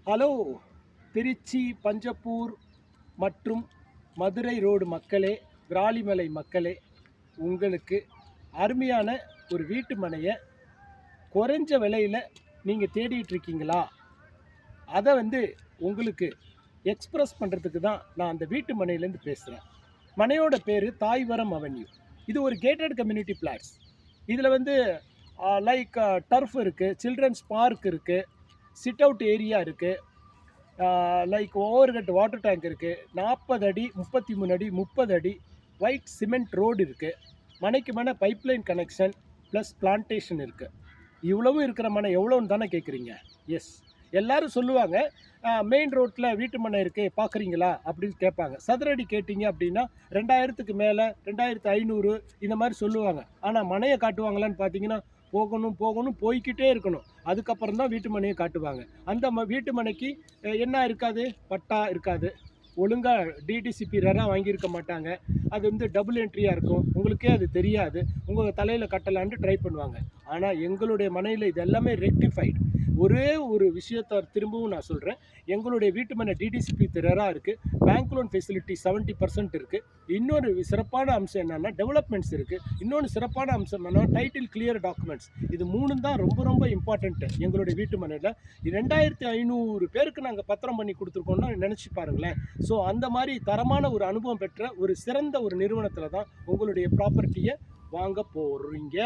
Hello Trichy, Panjappur மற்றும் Madurai road மக்களே, விராலிமலை மக்களே, உங்களுக்கு அருமையான ஒரு வீட்டு மனையை குறைஞ்ச விலையில் நீங்கள் தேடிட்டு இருக்கீங்களா? அதை உங்களுக்கு எக்ஸ்பிரஸ் பண்ணுறதுக்கு தான் நான் அந்த வீட்டு மனையிலேருந்து பேசுகிறேன். மனையோட பேர் தாய்வரம் அவென்யூ. இது ஒரு கேட்டட் கம்யூனிட்டி பிளாட்ஸ். இதில் லைக் டர்ஃப் இருக்குது, சில்ட்ரன்ஸ் பார்க் இருக்குது, சிட் அவுட் ஏரியா இருக்குது, லைக் ஓவர்ஹெட் வாட்டர் டேங்க் இருக்குது, 40 அடி 33 அடி 30 அடி ஒயிட் சிமெண்ட் ரோடு இருக்குது, மனைக்கு மனை பைப்லைன் கனெக்ஷன் ப்ளஸ் பிளான்டேஷன் இருக்குது. இவ்வளவும் இருக்கிற மனை எவ்வளோன்னு தானே கேட்குறீங்க? எஸ், எல்லோரும் சொல்லுவாங்க மெயின் ரோட்டில் வீட்டு மனை இருக்குது பார்க்குறீங்களா அப்படின்னு கேட்பாங்க. சதுரடி கேட்டிங்க அப்படின்னா 2000க்கு மேலே 2500 இந்த மாதிரி சொல்லுவாங்க. ஆனால் மனையை காட்டுவாங்களான்னு பார்த்தீங்கன்னா போகணும் போய்கிட்டே இருக்கணும். அதுக்கப்புறம் தான் வீட்டு மனையை காட்டுவாங்க. அந்த வீட்டு மனைக்கு என்ன இருக்காது? பட்டா இருக்காது, ஒழுங்காக டிடிசிபி ரராக வாங்கியிருக்க மாட்டாங்க. அது டபுள் என்ட்ரியாக இருக்கும், உங்களுக்கே அது தெரியாது. உங்கள் தலையில் கட்டலான்ட்டு ட்ரை பண்ணுவாங்க. ஆனால் எங்களுடைய மனையில் இது எல்லாமே ரெக்டிஃபைடு. ஒரே ஒரு விஷயத்தை திரும்பவும் நான் சொல்கிறேன், எங்களுடைய வீட்டு மனை டிடிசிபி ரராக இருக்குது, பேங்க் லோன் ஃபெசிலிட்டி 70% இருக்குது. இன்னொரு சிறப்பான அம்சம் என்னென்னா டெவலப்மெண்ட்ஸ் இருக்குது. இன்னொன்று சிறப்பான அம்சம் என்னென்னா டைட்டில் கிளியர் டாக்குமெண்ட்ஸ். இது 3 தான் ரொம்ப இம்பார்ட்டண்ட்டு எங்களுடைய வீட்டு மனையில். 2500 பேருக்கு நாங்கள் பத்திரம் பண்ணி கொடுத்துருக்கோம்னா நினச்சி பாருங்களேன். ஸோ அந்த மாதிரி தரமான ஒரு அனுபவம் பெற்ற ஒரு சிறந்த ஒரு நிறுவனத்தில் தான் உங்களுடைய ப்ராப்பர்ட்டியை வாங்க போகிறீங்க.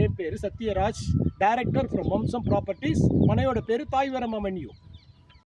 என் பேர் சத்யராஜ், டைரக்டர் ஃப்ரம் வம்சம் ப்ராப்பர்ட்டிஸ். மனையோட பேர் தாய்வரம் அவென்யூ.